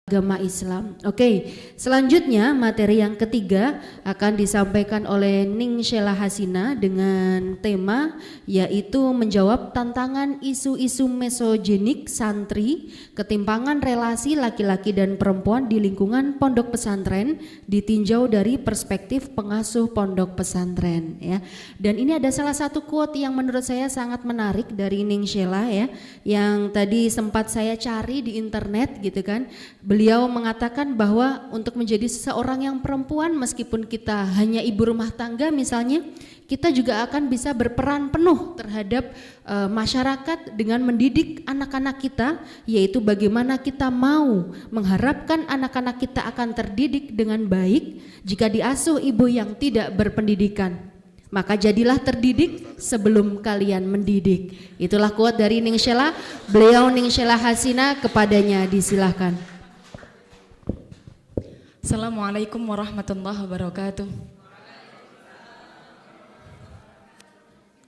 Agama Islam. Oke, selanjutnya materi yang ketiga akan disampaikan oleh Ning Sheila Hasina dengan tema yaitu menjawab tantangan isu-isu mesogenik santri, ketimpangan relasi laki-laki dan perempuan di lingkungan pondok pesantren ditinjau dari perspektif pengasuh pondok pesantren ya. Dan ini ada salah satu quote yang menurut saya sangat menarik dari Ning Sheila ya, yang tadi sempat saya cari di internet gitu kan. Beliau mengatakan bahwa untuk menjadi seseorang yang perempuan meskipun kita hanya ibu rumah tangga misalnya, kita juga akan bisa berperan penuh terhadap masyarakat dengan mendidik anak-anak kita, yaitu bagaimana kita mau mengharapkan anak-anak kita akan terdidik dengan baik jika diasuh ibu yang tidak berpendidikan. Maka jadilah terdidik sebelum kalian mendidik. Itulah quote dari Ning Sheila. Beliau Ning Sheila Hasina, kepadanya disilahkan. Assalamualaikum warahmatullahi wabarakatuh.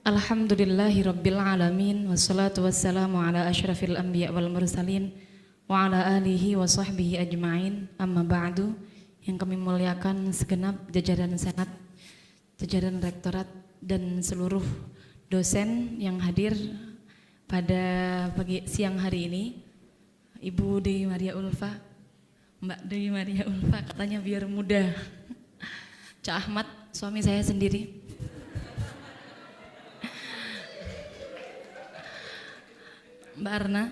Alhamdulillahi rabbil alamin, wassalatu wassalamu ala asyrafil anbiya wal mursalin wa ala alihi wa sahbihi ajma'in. Amma ba'du. Yang kami muliakan segenap jajaran senat, jajaran rektorat dan seluruh dosen yang hadir pada siang hari ini. Ibu Dewi Maria Ulfa, Mbak Dewi Maria Ulfa, katanya biar muda. Cak Ahmad, suami saya sendiri. Mbak Arna,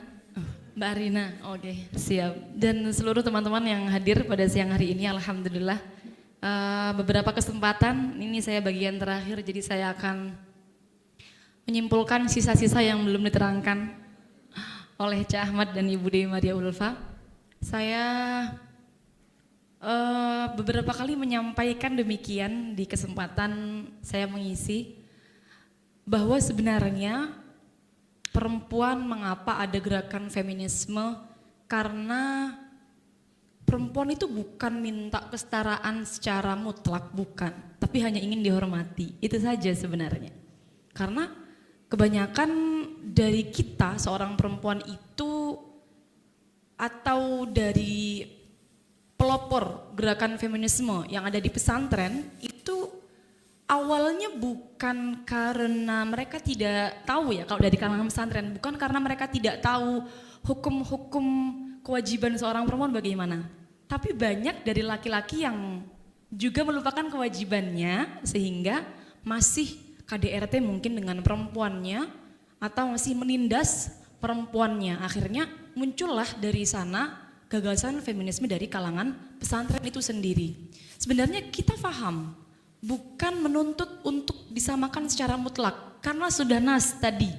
Mbak Arina, oke, siap. Dan seluruh teman-teman yang hadir pada siang hari ini, alhamdulillah. Beberapa kesempatan, ini saya bagian terakhir, jadi saya akan menyimpulkan sisa-sisa yang belum diterangkan oleh Cak Ahmad dan Ibu Dewi Maria Ulfa. Saya beberapa kali menyampaikan demikian di kesempatan saya mengisi, bahwa sebenarnya perempuan mengapa ada gerakan feminisme, karena perempuan itu bukan minta kesetaraan secara mutlak, bukan, tapi hanya ingin dihormati, itu saja sebenarnya. Karena kebanyakan dari kita seorang perempuan itu, atau dari pelopor gerakan feminisme yang ada di pesantren itu awalnya bukan karena mereka tidak tahu ya, kalau dari kalangan pesantren, bukan karena mereka tidak tahu hukum-hukum kewajiban seorang perempuan bagaimana, tapi banyak dari laki-laki yang juga melupakan kewajibannya sehingga masih KDRT mungkin dengan perempuannya atau masih menindas perempuannya. Akhirnya muncullah dari sana gagasan feminisme dari kalangan pesantren itu sendiri. Sebenarnya kita paham, bukan menuntut untuk disamakan secara mutlak, karena sudah nas tadi.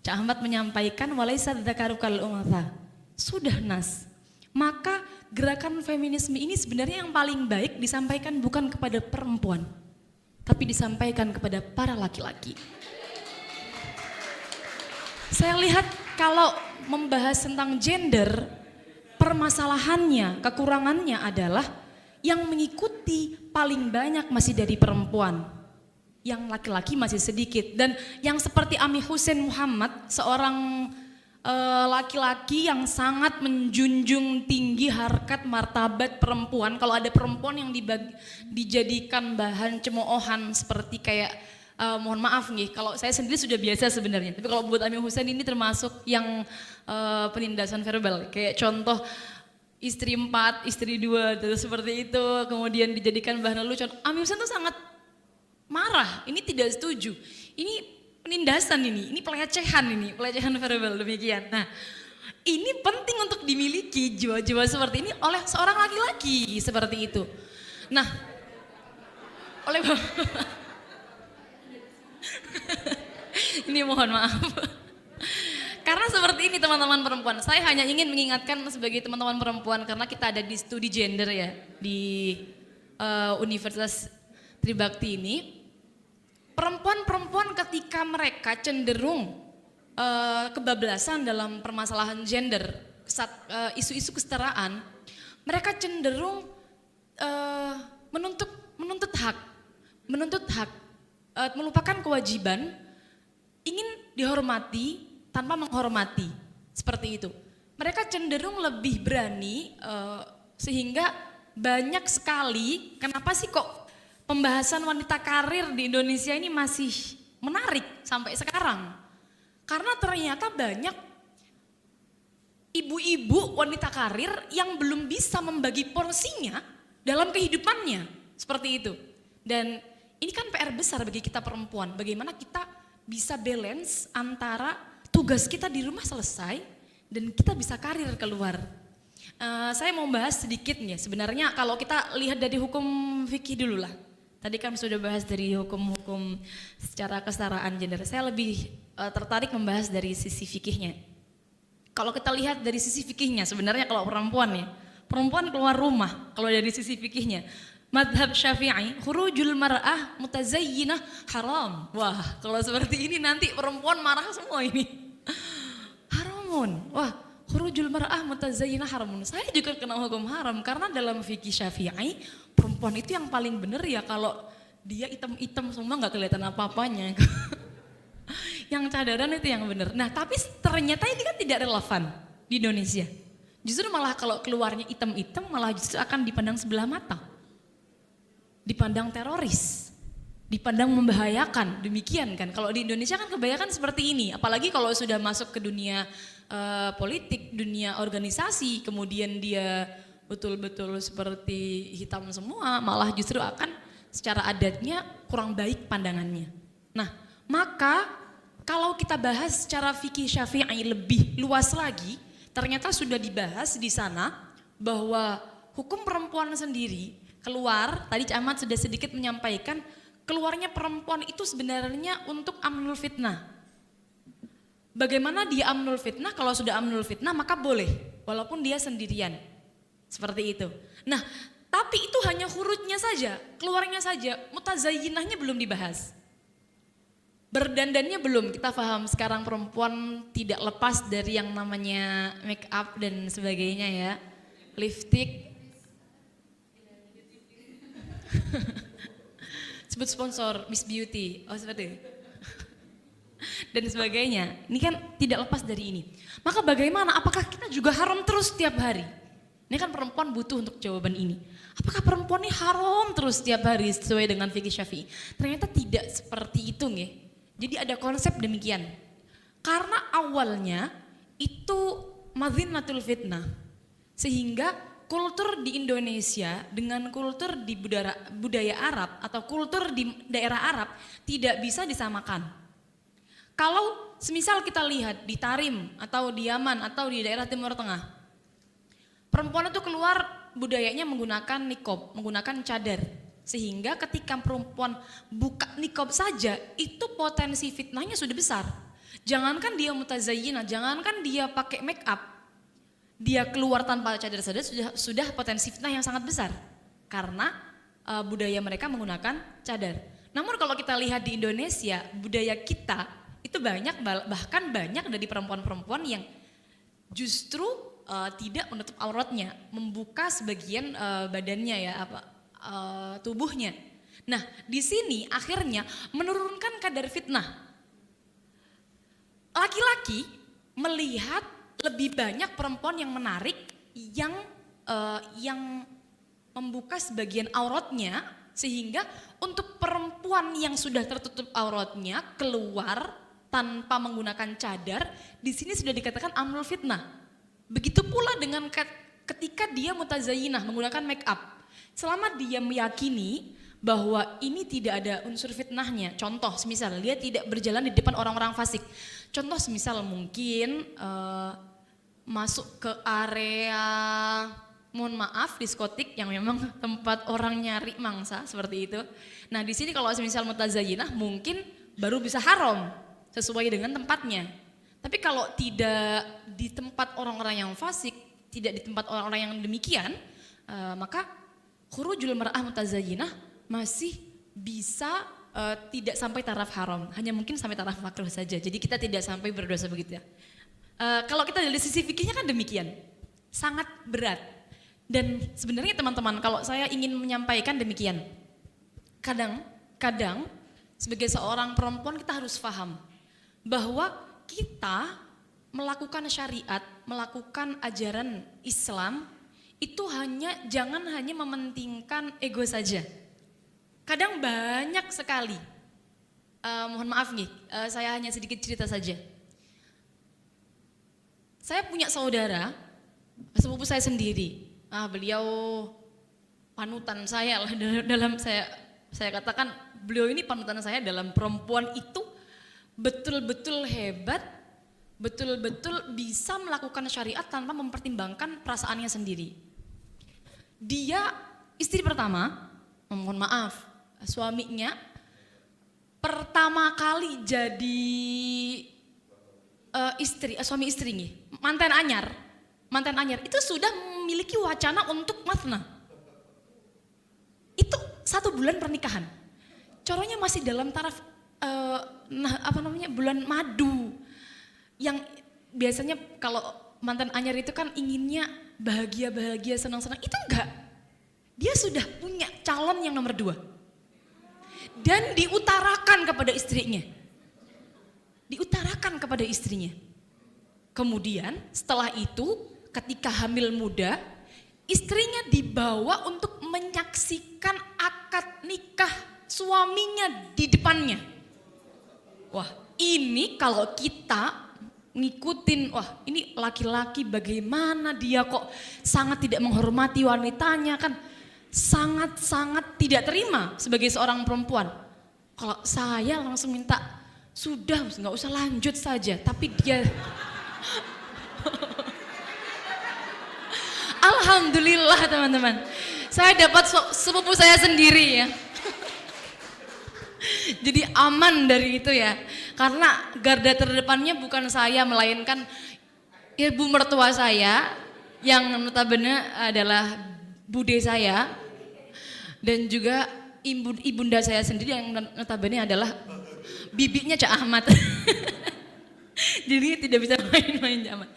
Cak Ahmad menyampaikan walaisa dzakaru kal untha. Sudah nas. Maka gerakan feminisme ini sebenarnya yang paling baik disampaikan bukan kepada perempuan, tapi disampaikan kepada para laki-laki. Saya lihat kalau membahas tentang gender, permasalahannya, kekurangannya adalah yang mengikuti paling banyak masih dari perempuan, yang laki-laki masih sedikit. Dan yang seperti Ami Hussein Muhammad, seorang laki-laki yang sangat menjunjung tinggi harkat martabat perempuan. Kalau ada perempuan yang dijadikan bahan cemoohan seperti kayak mohon maaf nih, kalau saya sendiri sudah biasa sebenarnya, tapi kalau buat Ami Hussein ini termasuk yang penindasan verbal, kayak contoh istri 4, istri 2, terus seperti itu, kemudian dijadikan bahan lelucon. Ami Hussein tuh sangat marah, ini tidak setuju, ini penindasan ini pelecehan verbal demikian. Nah, ini penting untuk dimiliki jiwa-jiwa seperti ini oleh seorang laki-laki seperti itu. Nah, oleh ini mohon maaf. Karena seperti ini teman-teman perempuan, saya hanya ingin mengingatkan sebagai teman-teman perempuan, karena kita ada di studi gender ya di Universitas Tribakti ini. Perempuan-perempuan ketika mereka cenderung kebablasan dalam permasalahan gender, isu-isu kesetaraan, mereka cenderung menuntut hak, melupakan kewajiban, ingin dihormati tanpa menghormati, seperti itu. mereka cenderung lebih berani sehingga banyak sekali. Kenapa sih kok pembahasan wanita karir di Indonesia ini masih menarik sampai sekarang? Karena ternyata banyak ibu-ibu wanita karir yang belum bisa membagi porsinya dalam kehidupannya, seperti itu. Dan ini kan PR besar bagi kita perempuan, bagaimana kita bisa balance antara tugas kita di rumah selesai dan kita bisa karir keluar. Saya mau bahas sedikit nih, sebenarnya kalau kita lihat dari hukum fikih dulu lah. Tadi kan sudah bahas dari hukum-hukum secara kesetaraan gender, saya lebih tertarik membahas dari sisi fikihnya. Kalau kita lihat dari sisi fikihnya, sebenarnya kalau perempuan ya, perempuan keluar rumah, kalau dari sisi fikihnya, madhab Syafi'i, khurujul mar'ah mutazayyinah haram. Wah, kalau seperti ini nanti perempuan marah semua ini. Haramun. Wah, khurujul mar'ah mutazayyinah haramun. Saya juga kena hukum haram karena dalam fikih Syafi'i, perempuan itu yang paling benar ya kalau dia hitam-hitam semua nggak kelihatan apa-apanya. Yang cadaran itu yang benar. Nah, tapi ternyata ini kan tidak relevan di Indonesia. Justru malah kalau keluarnya hitam-hitam malah justru akan dipandang sebelah mata. Dipandang teroris, dipandang membahayakan, demikian kan. Kalau di Indonesia kan kebanyakan seperti ini, apalagi kalau sudah masuk ke dunia politik, dunia organisasi, kemudian dia betul-betul seperti hitam semua, malah justru akan secara adatnya kurang baik pandangannya. Nah, maka kalau kita bahas secara fikih Syafi'i lebih luas lagi, ternyata sudah dibahas di sana bahwa hukum perempuan sendiri keluar, tadi Cak Ahmad sudah sedikit menyampaikan, keluarnya perempuan itu sebenarnya untuk amnul fitnah. Bagaimana dia amnul fitnah? Kalau sudah amnul fitnah maka boleh, walaupun dia sendirian. Seperti itu. Nah, tapi itu hanya hurufnya saja, keluarnya saja, mutazayyinahnya belum dibahas. Berdandannya belum, kita paham sekarang perempuan tidak lepas dari yang namanya make up dan sebagainya ya. Lipstick, sebut sponsor Miss Beauty, oh seperti itu. Dan sebagainya. Ini kan tidak lepas dari ini. Maka bagaimana? Apakah kita juga haram terus setiap hari? Ini kan perempuan butuh untuk jawaban ini. Apakah perempuan ini haram terus setiap hari sesuai dengan fikih Syafi'i? Ternyata tidak seperti itu nggih. Jadi ada konsep demikian. Karena awalnya itu madzinnatul fitnah. Sehingga kultur di Indonesia dengan kultur di budaya Arab atau kultur di daerah Arab tidak bisa disamakan. Kalau semisal kita lihat di Tarim atau di Yaman atau di daerah Timur Tengah, perempuan itu keluar budayanya menggunakan niqab, menggunakan cadar. Sehingga ketika perempuan buka niqab saja itu potensi fitnahnya sudah besar. Jangankan dia mutazayyinah, jangankan dia pakai make up, dia keluar tanpa cadar saja sudah potensi fitnah yang sangat besar karena budaya mereka menggunakan cadar. Namun kalau kita lihat di Indonesia, budaya kita itu bahkan banyak dari perempuan-perempuan yang justru tidak menutup auratnya, membuka sebagian badannya ya tubuhnya. Nah, di sini akhirnya menurunkan kadar fitnah. Laki-laki melihat lebih banyak perempuan yang menarik, yang membuka sebagian auratnya, sehingga untuk perempuan yang sudah tertutup auratnya keluar tanpa menggunakan cadar, di sini sudah dikatakan amnul fitnah. Begitu pula dengan ketika dia mutazayyinah menggunakan make up, selama dia meyakini bahwa ini tidak ada unsur fitnahnya. Contoh, semisal dia tidak berjalan di depan orang-orang fasik. Contoh, semisal mungkin masuk ke area, mohon maaf, diskotik yang memang tempat orang nyari mangsa seperti itu. Nah, di sini kalau semisal mutazayyinah mungkin baru bisa haram sesuai dengan tempatnya. Tapi kalau tidak di tempat orang-orang yang fasik, tidak di tempat orang-orang yang demikian, maka khurujul mar'ah mutazayyinah masih bisa tidak sampai taraf haram, hanya mungkin sampai taraf makruh saja. Jadi kita tidak sampai berdosa begitu ya. Kalau kita dari sisi fikihnya kan demikian, sangat berat. Dan sebenarnya teman-teman, kalau saya ingin menyampaikan demikian, kadang sebagai seorang perempuan kita harus paham bahwa kita melakukan syariat, melakukan ajaran Islam itu jangan hanya mementingkan ego saja. Kadang banyak sekali, mohon maaf nih, saya hanya sedikit cerita saja. Saya punya saudara, sepupu saya sendiri. Beliau panutan saya lah dalam saya katakan beliau ini panutan saya dalam perempuan itu betul-betul hebat, betul-betul bisa melakukan syariat tanpa mempertimbangkan perasaannya sendiri. Dia istri pertama, mohon maaf, suaminya pertama kali jadi suami istri nih, mantan anyar itu sudah memiliki wacana untuk mathna. Itu 1 bulan pernikahan. Corongnya masih dalam taraf bulan madu. Yang biasanya kalau mantan anyar itu kan inginnya bahagia, senang-senang. Itu enggak. Dia sudah punya calon yang nomor 2. Dan diutarakan kepada istrinya. Kemudian setelah itu ketika hamil muda, istrinya dibawa untuk menyaksikan akad nikah suaminya di depannya. Wah, ini kalau kita ngikutin, wah ini laki-laki bagaimana dia kok sangat tidak menghormati wanitanya, kan sangat-sangat tidak terima sebagai seorang perempuan. Kalau saya langsung minta, sudah nggak usah lanjut saja, tapi dia Alhamdulillah teman-teman, saya dapat sepupu saya sendiri ya. Jadi aman dari itu ya, karena garda terdepannya bukan saya, melainkan ibu mertua saya yang notabene adalah bude saya, dan juga ibunda saya sendiri yang notabene adalah bibinya Cak Ahmad. Jadi tidak bisa main-main Cak Ahmad.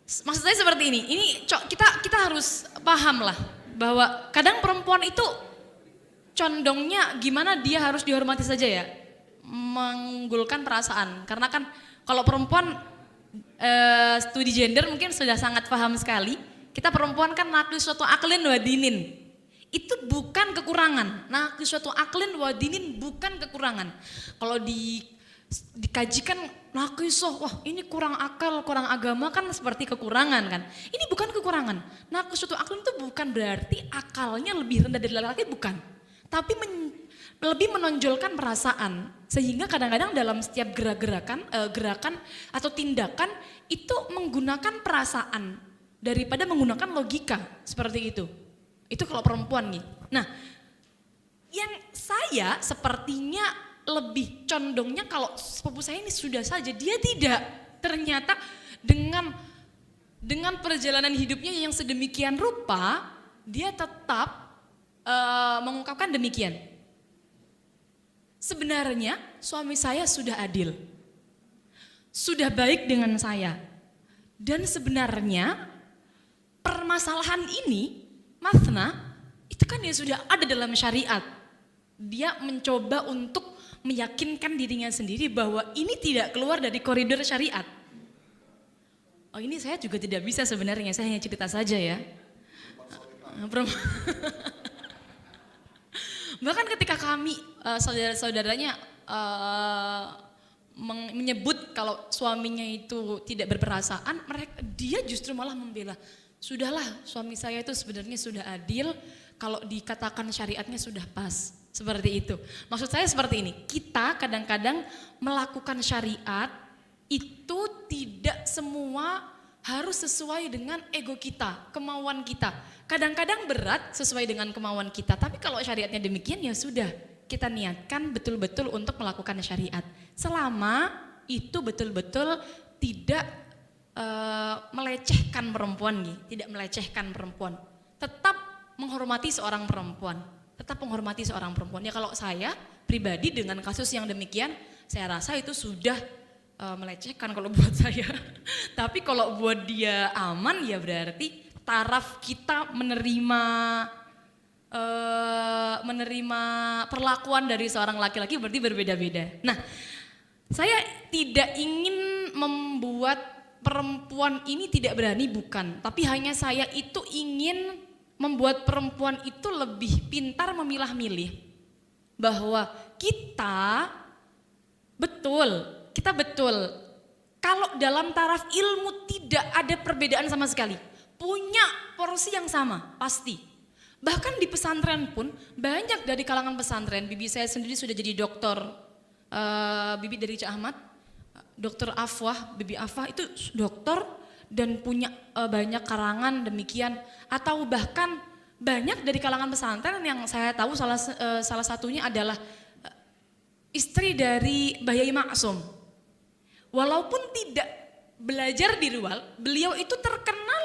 Maksud saya seperti ini kita harus paham lah bahwa kadang perempuan itu condongnya gimana dia harus dihormati saja ya, mengunggulkan perasaan. Karena kan kalau perempuan studi gender mungkin sudah sangat paham sekali. Kita perempuan kan nakli suatu aklin wa dinin. Itu bukan kekurangan. Nakli suatu aklin wa dinin bukan kekurangan. Kalau dikajikan naqisoh, wah ini kurang akal, kurang agama kan seperti kekurangan kan. Ini bukan kekurangan. Naqis suatu akal itu bukan berarti akalnya lebih rendah dari laki-laki, bukan. Tapi lebih menonjolkan perasaan. Sehingga kadang-kadang dalam setiap gerakan atau tindakan itu menggunakan perasaan daripada menggunakan logika, seperti itu. Itu kalau perempuan nih. Nah, yang saya sepertinya lebih condongnya kalau sepupu saya ini sudah saja, dia tidak, ternyata dengan perjalanan hidupnya yang sedemikian rupa, dia tetap mengungkapkan demikian. Sebenarnya suami saya sudah adil, sudah baik dengan saya, dan sebenarnya permasalahan ini, mathna, itu kan ya sudah ada dalam syariat. Dia mencoba untuk meyakinkan dirinya sendiri bahwa ini tidak keluar dari koridor syariat. Oh ini saya juga tidak bisa sebenarnya, saya hanya cerita saja ya. Bahkan ketika kami saudara-saudaranya menyebut kalau suaminya itu tidak berperasaan, dia justru malah membela. Sudahlah, suami saya itu sebenarnya sudah adil, kalau dikatakan syariatnya sudah pas. Seperti itu. Maksud saya seperti ini, kita kadang-kadang melakukan syariat itu tidak semua harus sesuai dengan ego kita, kemauan kita. Kadang-kadang berat sesuai dengan kemauan kita, tapi kalau syariatnya demikian ya sudah, kita niatkan betul-betul untuk melakukan syariat. Selama itu betul-betul tidak melecehkan perempuan, tidak melecehkan perempuan. Tetap menghormati seorang perempuan. Ya kalau saya pribadi dengan kasus yang demikian, saya rasa itu sudah melecehkan kalau buat saya. Tapi kalau buat dia aman ya berarti taraf kita menerima perlakuan dari seorang laki-laki berarti berbeda-beda. Nah, saya tidak ingin membuat perempuan ini tidak berani, bukan. Tapi hanya saya itu ingin membuat perempuan itu lebih pintar memilah-milih. Bahwa kita betul. Kalau dalam taraf ilmu tidak ada perbedaan sama sekali. Punya porsi yang sama, pasti. Bahkan di pesantren pun banyak dari kalangan pesantren. Bibi saya sendiri sudah jadi dokter. Bibi dari Cak Ahmad, Dokter Afwah, Bibi Afwah itu dokter dan punya banyak karangan demikian. Atau bahkan banyak dari kalangan pesantren yang saya tahu salah satunya adalah istri dari Mbah Yai Maksum. Walaupun tidak belajar di Ruwal, beliau itu terkenal,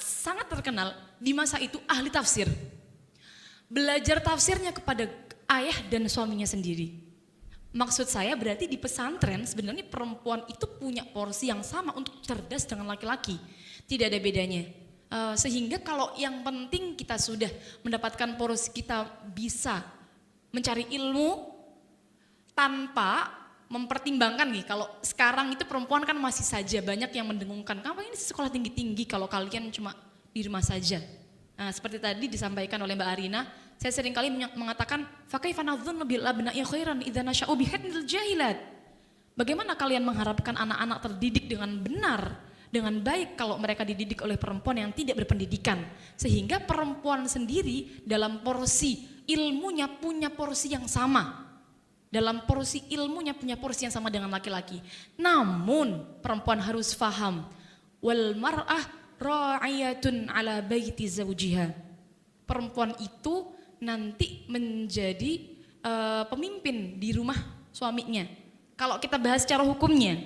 sangat terkenal di masa itu ahli tafsir. Belajar tafsirnya kepada ayah dan suaminya sendiri. Maksud saya berarti di pesantren sebenarnya perempuan itu punya porsi yang sama untuk cerdas dengan laki-laki. Tidak ada bedanya. Sehingga kalau yang penting kita sudah mendapatkan porsi, kita bisa mencari ilmu tanpa mempertimbangkan nih. Kalau sekarang itu perempuan kan masih saja banyak yang mendengungkan, kamu ini sekolah tinggi-tinggi kalau kalian cuma di rumah saja. Nah, seperti tadi disampaikan oleh Mbak Arina, saya seringkali mengatakan fakaifa nadhunnu bil abna'i khairan idza nasha'u bihadnil jahilat. Bagaimana kalian mengharapkan anak-anak terdidik dengan benar, dengan baik kalau mereka dididik oleh perempuan yang tidak berpendidikan. Sehingga perempuan sendiri dalam porsi ilmunya punya porsi yang sama. Dalam porsi ilmunya punya porsi yang sama dengan laki-laki. Namun perempuan harus faham wal mar'ah ra'iyatun ala baiti zawjiha. Perempuan itu nanti menjadi pemimpin di rumah suaminya. Kalau kita bahas secara hukumnya,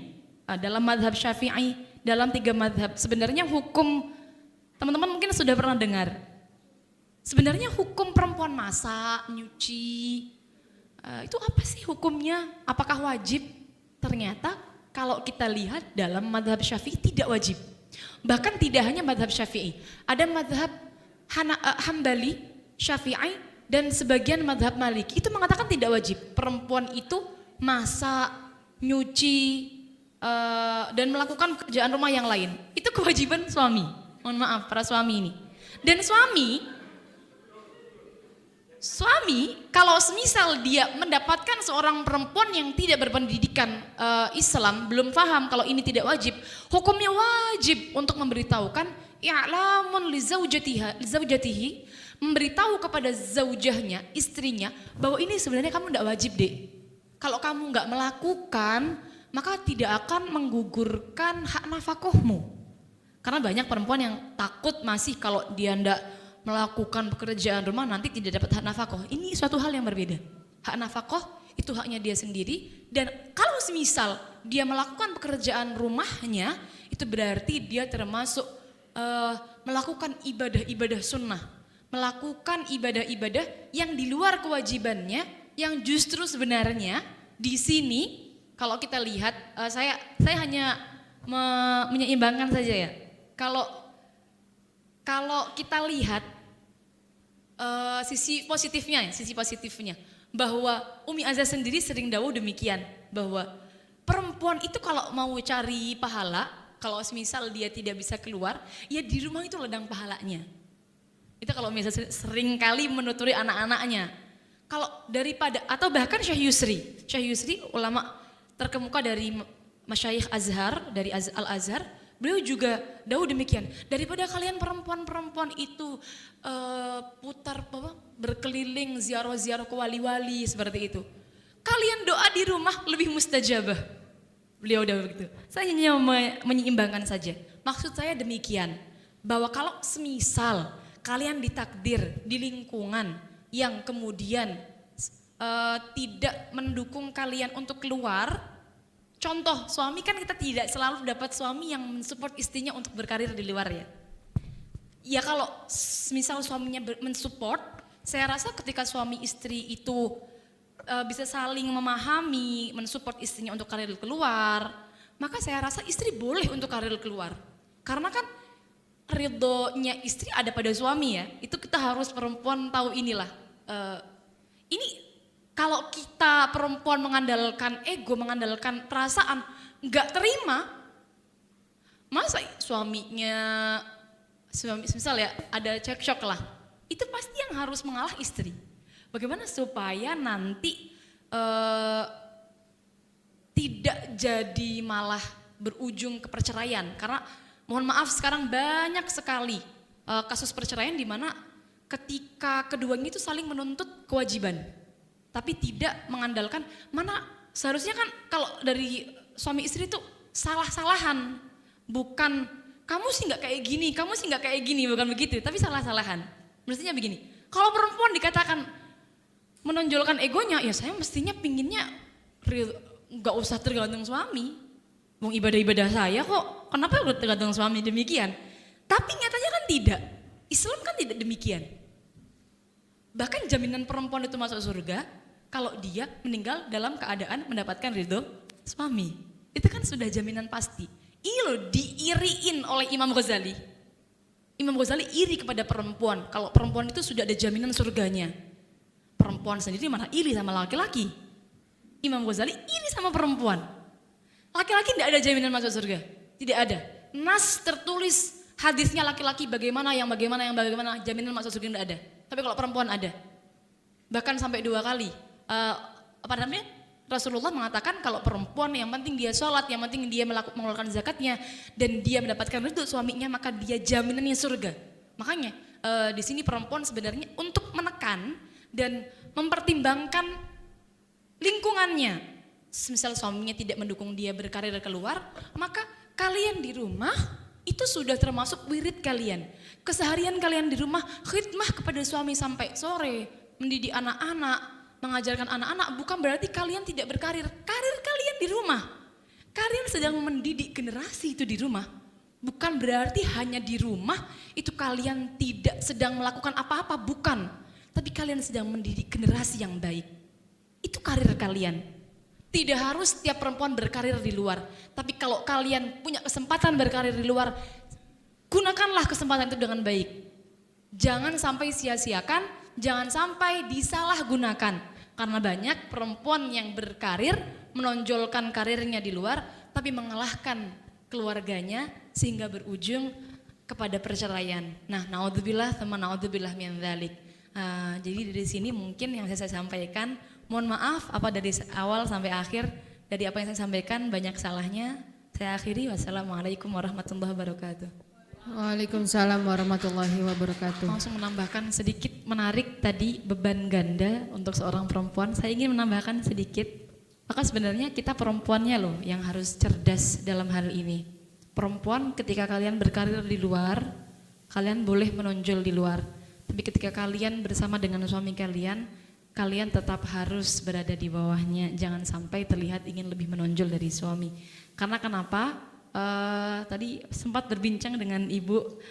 dalam madhab Syafi'i, dalam 3 madhab, sebenarnya hukum, teman-teman mungkin sudah pernah dengar. Sebenarnya hukum perempuan masak, nyuci, itu apa sih hukumnya? Apakah wajib? Ternyata kalau kita lihat dalam madhab Syafi'i tidak wajib. Bahkan tidak hanya madhab Syafi'i, ada madhab Hambali, Syafi'i, dan sebagian madhab Maliki itu mengatakan tidak wajib. Perempuan itu masak, nyuci, dan melakukan pekerjaan rumah yang lain. Itu kewajiban suami. Mohon maaf para suami ini. Dan suami kalau semisal dia mendapatkan seorang perempuan yang tidak berpendidikan Islam, belum paham kalau ini tidak wajib, hukumnya wajib untuk memberitahukan i'lamun li zaujatihi, memberitahu kepada zaujahnya, istrinya, bahwa ini sebenarnya kamu tidak wajib deh. Kalau kamu nggak melakukan, maka tidak akan menggugurkan hak nafkahmu. Karena banyak perempuan yang takut masih kalau dia tidak melakukan pekerjaan rumah nanti tidak dapat hak nafkah. Ini suatu hal yang berbeda. Hak nafkah itu haknya dia sendiri, dan kalau semisal dia melakukan pekerjaan rumahnya, itu berarti dia termasuk melakukan ibadah-ibadah sunnah, melakukan ibadah-ibadah yang di luar kewajibannya, yang justru sebenarnya di sini kalau kita lihat, saya hanya menyeimbangkan saja ya. Kalau kita lihat sisi positifnya, bahwa Umi Azza sendiri sering dawuh demikian, bahwa perempuan itu kalau mau cari pahala, kalau semisal dia tidak bisa keluar, ya di rumah itu ladang pahalanya. Itu kalau misalnya sering kali menuturi anak-anaknya. Kalau daripada, atau bahkan Syekh Yusri ulama terkemuka dari Masyayikh Azhar, dari Al-Azhar, beliau juga dawuh demikian, daripada kalian perempuan-perempuan itu berkeliling ziarah-ziarah ke wali-wali seperti itu, kalian doa di rumah lebih mustajabah. Beliau udah begitu. Saya hanya menyeimbangkan saja. Maksud saya demikian, bahwa kalau semisal kalian ditakdir di lingkungan yang kemudian tidak mendukung kalian untuk keluar, contoh suami, kan kita tidak selalu dapat suami yang mensupport istrinya untuk berkarir di luar ya. Ya kalau misal suaminya mensupport, saya rasa ketika suami istri itu bisa saling memahami, mensupport istrinya untuk karir keluar, maka saya rasa istri boleh untuk karir keluar. Karena kan ridhonya istri ada pada suami ya, itu kita harus perempuan tahu inilah. Ini kalau kita perempuan mengandalkan ego, mengandalkan perasaan, nggak terima, Masa suaminya, misal ya ada cekcok lah, itu pasti yang harus mengalah istri. Bagaimana supaya nanti tidak jadi malah berujung ke perceraian. Karena mohon maaf sekarang banyak sekali kasus perceraian di mana ketika keduanya itu saling menuntut kewajiban. Tapi tidak mengandalkan mana seharusnya kan kalau dari suami istri itu salah-salahan. Bukan kamu sih nggak kayak gini, kamu sih nggak kayak gini, bukan begitu. Tapi salah-salahan. Mestinya begini, kalau perempuan dikatakan menonjolkan egonya, ya saya mestinya pinginnya nggak usah tergantung suami. Wong ibadah-ibadah saya kok, kenapa udah tergantung suami demikian? Tapi nyatanya kan tidak. Islam kan tidak demikian. Bahkan jaminan perempuan itu masuk surga kalau dia meninggal dalam keadaan mendapatkan ridho suami. Itu kan sudah jaminan pasti. Ini loh diiriin oleh Imam Ghazali. Imam Ghazali iri kepada perempuan. Kalau perempuan itu sudah ada jaminan surganya. Perempuan sendiri malah iri sama laki-laki. Imam Ghazali iri sama perempuan. Laki-laki tidak ada jaminan masuk surga. Tidak ada. Nas tertulis hadisnya laki-laki bagaimana jaminan masuk surga tidak ada. Tapi kalau perempuan ada. Bahkan sampai 2 kali. Rasulullah mengatakan kalau perempuan yang penting dia sholat, yang penting dia mengeluarkan zakatnya dan dia mendapatkan ridho suaminya, maka dia jaminannya surga. Makanya di sini perempuan sebenarnya untuk menekan dan mempertimbangkan lingkungannya. Misal suaminya tidak mendukung dia berkarir keluar, maka kalian di rumah itu sudah termasuk wirid kalian. Keseharian kalian di rumah khidmah kepada suami sampai sore, mendidik anak-anak, mengajarkan anak-anak, bukan berarti kalian tidak berkarir. Karir kalian di rumah. Kalian sedang mendidik generasi itu di rumah. Bukan berarti hanya di rumah itu kalian tidak sedang melakukan apa-apa, bukan. Tapi kalian sedang mendidik generasi yang baik. Itu karir kalian. Tidak harus setiap perempuan berkarir di luar. Tapi kalau kalian punya kesempatan berkarir di luar, gunakanlah kesempatan itu dengan baik. Jangan sampai sia-siakan, jangan sampai disalahgunakan. Karena banyak perempuan yang berkarir, menonjolkan karirnya di luar, tapi mengalahkan keluarganya sehingga berujung kepada perceraian. Nah, naudzubillah sama naudzubillah min dzalik. Jadi dari sini mungkin yang saya sampaikan, mohon maaf apa dari awal sampai akhir dari apa yang saya sampaikan banyak salahnya. Saya akhiri, wassalamualaikum warahmatullahi wabarakatuh. Waalaikumsalam warahmatullahi wabarakatuh. Langsung menambahkan sedikit menarik tadi beban ganda untuk seorang perempuan. Saya ingin menambahkan sedikit. Maka sebenarnya kita perempuannya loh yang harus cerdas dalam hal ini. Perempuan ketika kalian berkarir di luar, kalian boleh menonjol di luar. Tapi ketika kalian bersama dengan suami kalian, kalian tetap harus berada di bawahnya. Jangan sampai terlihat ingin lebih menonjol dari suami. Karena kenapa? Tadi sempat berbincang dengan ibu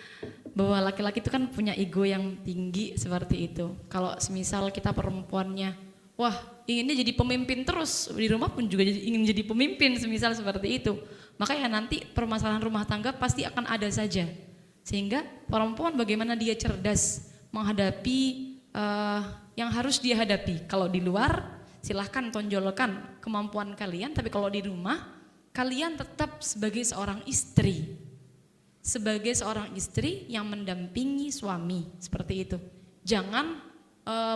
bahwa laki-laki itu kan punya ego yang tinggi seperti itu. Kalau semisal kita perempuannya, wah inginnya jadi pemimpin terus, di rumah pun juga ingin jadi pemimpin semisal seperti itu. Makanya nanti permasalahan rumah tangga pasti akan ada saja. Sehingga perempuan bagaimana dia cerdas menghadapi yang harus dia hadapi. Kalau di luar silahkan tonjolkan kemampuan kalian, tapi kalau di rumah kalian tetap sebagai seorang istri. Sebagai seorang istri yang mendampingi suami, seperti itu. Jangan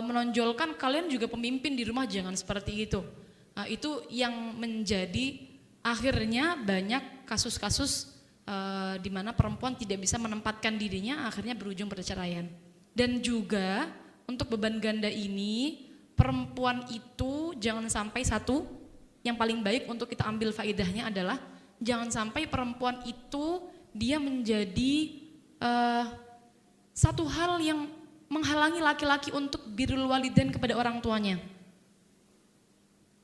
menonjolkan kalian juga pemimpin di rumah, jangan seperti itu. Itu yang menjadi akhirnya banyak kasus-kasus di mana perempuan tidak bisa menempatkan dirinya, akhirnya berujung perceraian. Dan juga untuk beban ganda ini, perempuan itu jangan sampai satu, yang paling baik untuk kita ambil faedahnya adalah jangan sampai perempuan itu dia menjadi satu hal yang menghalangi laki-laki untuk birrul walidain kepada orang tuanya.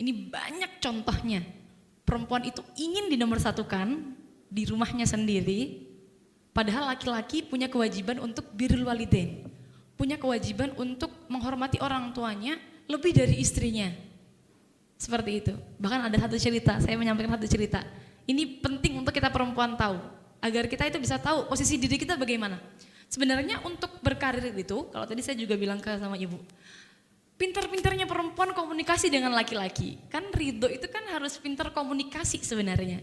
Ini banyak contohnya. Perempuan itu ingin dinomorsatukan di rumahnya sendiri, padahal laki-laki punya kewajiban untuk birrul walidain, punya kewajiban untuk menghormati orang tuanya lebih dari istrinya. Seperti itu. Bahkan ada satu cerita, saya menyampaikan satu cerita. Ini penting untuk kita perempuan tahu, agar kita itu bisa tahu posisi diri kita bagaimana. Sebenarnya untuk berkarir itu, kalau tadi saya juga bilang sama ibu, pintar-pintarnya perempuan komunikasi dengan laki-laki. Kan ridho itu kan harus pintar komunikasi sebenarnya.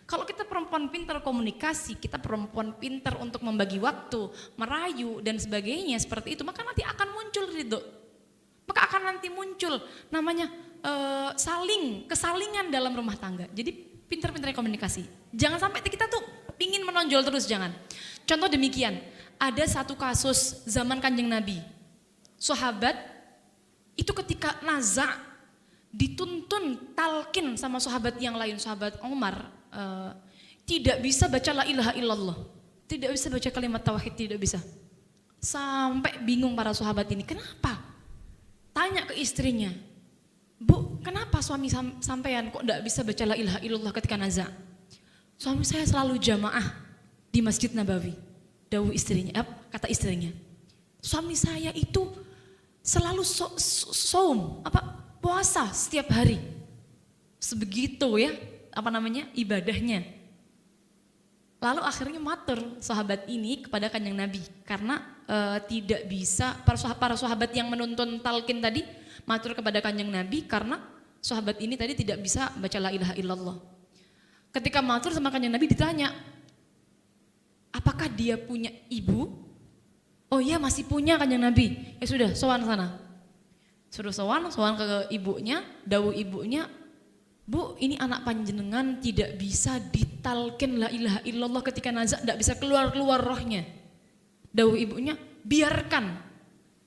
Kalau kita perempuan pintar komunikasi, kita perempuan pintar untuk membagi waktu, merayu dan sebagainya seperti itu, maka nanti akan muncul ridho. Maka akan nanti muncul namanya kesalingan dalam rumah tangga. Jadi pintar-pintar komunikasi. Jangan sampai kita tuh pingin menonjol terus, jangan. Contoh demikian, ada satu kasus zaman Kanjeng Nabi. Sahabat itu ketika naza dituntun talkin sama sahabat yang lain, sahabat Umar, tidak bisa baca la ilaha illallah, tidak bisa baca kalimat tauhid, tidak bisa. Sampai bingung para sahabat ini, kenapa? Tanya ke istrinya, Bu, kenapa suami sampean kok tidak bisa baca la ilaha illallah ketika naza? Suami saya selalu jamaah di Masjid Nabawi. Dawuh istrinya, kata istrinya, suami saya itu selalu puasa setiap hari. Sebegitu ya, ibadahnya. Lalu akhirnya matur sahabat ini kepada Kanjeng Nabi karena tidak bisa, para sahabat yang menuntun talqin tadi matur kepada Kanjeng Nabi karena sahabat ini tadi tidak bisa baca la ilaha illallah. Ketika matur sama Kanjeng Nabi ditanya, apakah dia punya ibu? Oh iya, masih punya Kanjeng Nabi. Ya sudah, sowan sana. Suruh sowan ke ibunya, dawuh ibunya, Bu, ini anak panjenengan tidak bisa ditalkin la ilaha illallah ketika nazak, tidak bisa keluar rohnya. Dawuh ibunya, biarkan.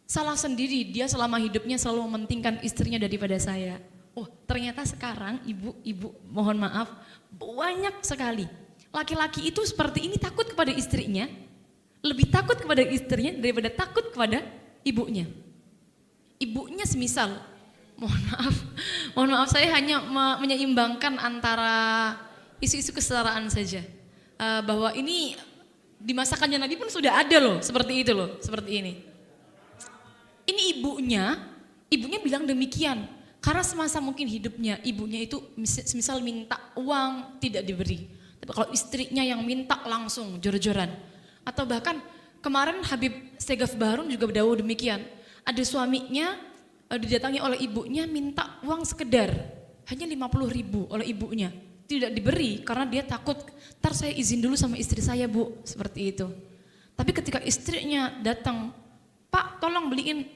Salah sendiri, dia selama hidupnya selalu mementingkan istrinya daripada saya. Oh, ternyata sekarang ibu mohon maaf, banyak sekali laki-laki itu seperti ini, takut kepada istrinya, lebih takut kepada istrinya daripada takut kepada ibunya. Ibunya semisal, mohon maaf saya hanya menyeimbangkan antara isu-isu kesetaraan saja. Bahwa ini di masa Kanjeng Nabi pun sudah ada loh, seperti itu loh, seperti ini. Ini ibunya bilang demikian, karena semasa mungkin hidupnya ibunya itu semisal minta uang tidak diberi. Tapi kalau istrinya yang minta langsung jor-joran. Atau bahkan kemarin Habib Segaf Baharun juga berdawuh demikian. Ada suaminya didatangi oleh ibunya minta uang sekedar hanya 50.000 oleh ibunya. Tidak diberi karena dia takut, ntar saya izin dulu sama istri saya, Bu, seperti itu. Tapi ketika istrinya datang, Pak tolong beliin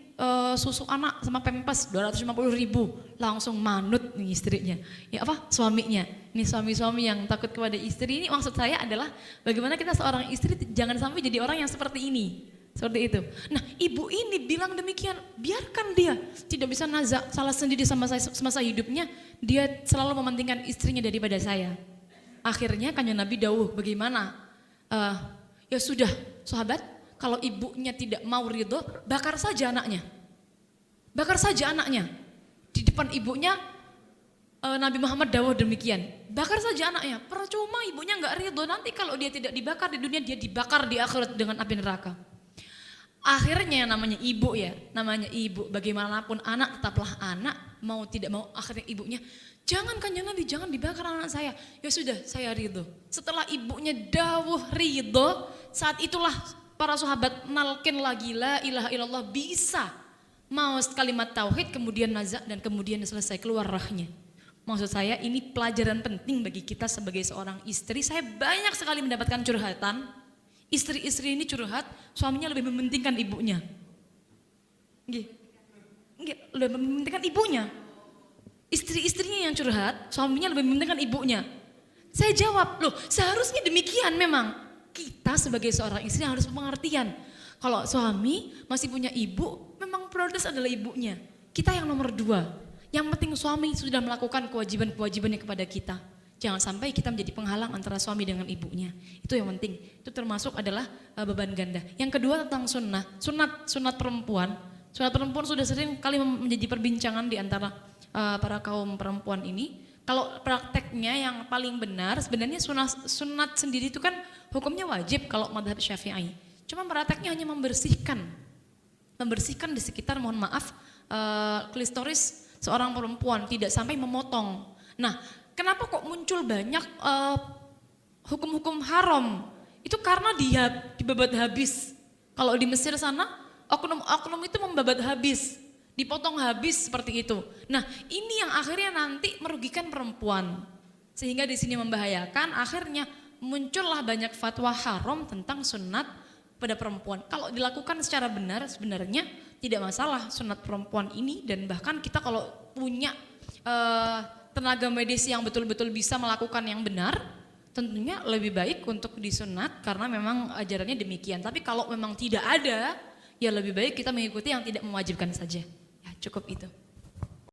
susu anak sama Pampers 250.000, langsung manut nih istrinya. Ya suaminya. Ini suami-suami yang takut kepada istri ini, maksud saya adalah bagaimana kita seorang istri jangan sampai jadi orang yang seperti ini. Seperti itu. Nah, ibu ini bilang demikian, biarkan dia tidak bisa nazak, salah sendiri sama saya semasa hidupnya, dia selalu mementingkan istrinya daripada saya. Akhirnya Kanjeng Nabi dawuh, bagaimana? Ya sudah, sahabat, kalau ibunya tidak mau ridho, bakar saja anaknya. Bakar saja anaknya. Di depan ibunya Nabi Muhammad dawuh demikian. Bakar saja anaknya. Percuma ibunya enggak ridho, nanti kalau dia tidak dibakar di dunia, dia dibakar di akhirat dengan api neraka. Akhirnya namanya ibu, bagaimanapun anak tetaplah anak, mau tidak mau akhirnya ibunya, jangan Kanjeng Nabi, jangan dibakar anak saya. Ya sudah, saya ridho. Setelah ibunya dawuh ridho, saat itulah para sahabat nalkin lagi la ilaha illallah, bisa mau kalimat tauhid, kemudian nazak dan kemudian selesai keluar rahnya. Maksud saya ini pelajaran penting bagi kita sebagai seorang istri. Saya banyak sekali mendapatkan curhatan, istri-istri ini curhat, suaminya lebih mementingkan ibunya. Lebih mementingkan ibunya. Istri-istrinya yang curhat, suaminya lebih mementingkan ibunya. Saya jawab, loh seharusnya demikian memang. Kita sebagai seorang istri harus pengertian. Kalau suami masih punya ibu, memang prioritas adalah ibunya. Kita yang nomor 2. Yang penting suami sudah melakukan kewajiban-kewajibannya kepada kita. Jangan sampai kita menjadi penghalang antara suami dengan ibunya. Itu yang penting. Itu termasuk adalah beban ganda. Yang kedua tentang sunat perempuan. Sunat perempuan sudah sering kali menjadi perbincangan di antara para kaum perempuan ini. Kalau prakteknya yang paling benar sebenarnya sunat sendiri itu kan hukumnya wajib kalau mazhab Syafi'i. Cuma prakteknya hanya membersihkan di sekitar, mohon maaf, klistoris seorang perempuan, tidak sampai memotong. Nah, kenapa kok muncul banyak hukum-hukum haram? Itu karena dia dibabat habis. Kalau di Mesir sana, oknum itu membabat habis, dipotong habis seperti itu. Nah, ini yang akhirnya nanti merugikan perempuan. sehingga di sini membahayakan. Akhirnya muncullah banyak fatwa haram tentang sunat pada perempuan. Kalau dilakukan secara benar sebenarnya tidak masalah sunat perempuan ini, dan bahkan kita kalau punya tenaga medis yang betul-betul bisa melakukan yang benar, tentunya lebih baik untuk disunat karena memang ajarannya demikian. Tapi kalau memang tidak ada, ya lebih baik kita mengikuti yang tidak mewajibkan saja. Ya cukup itu.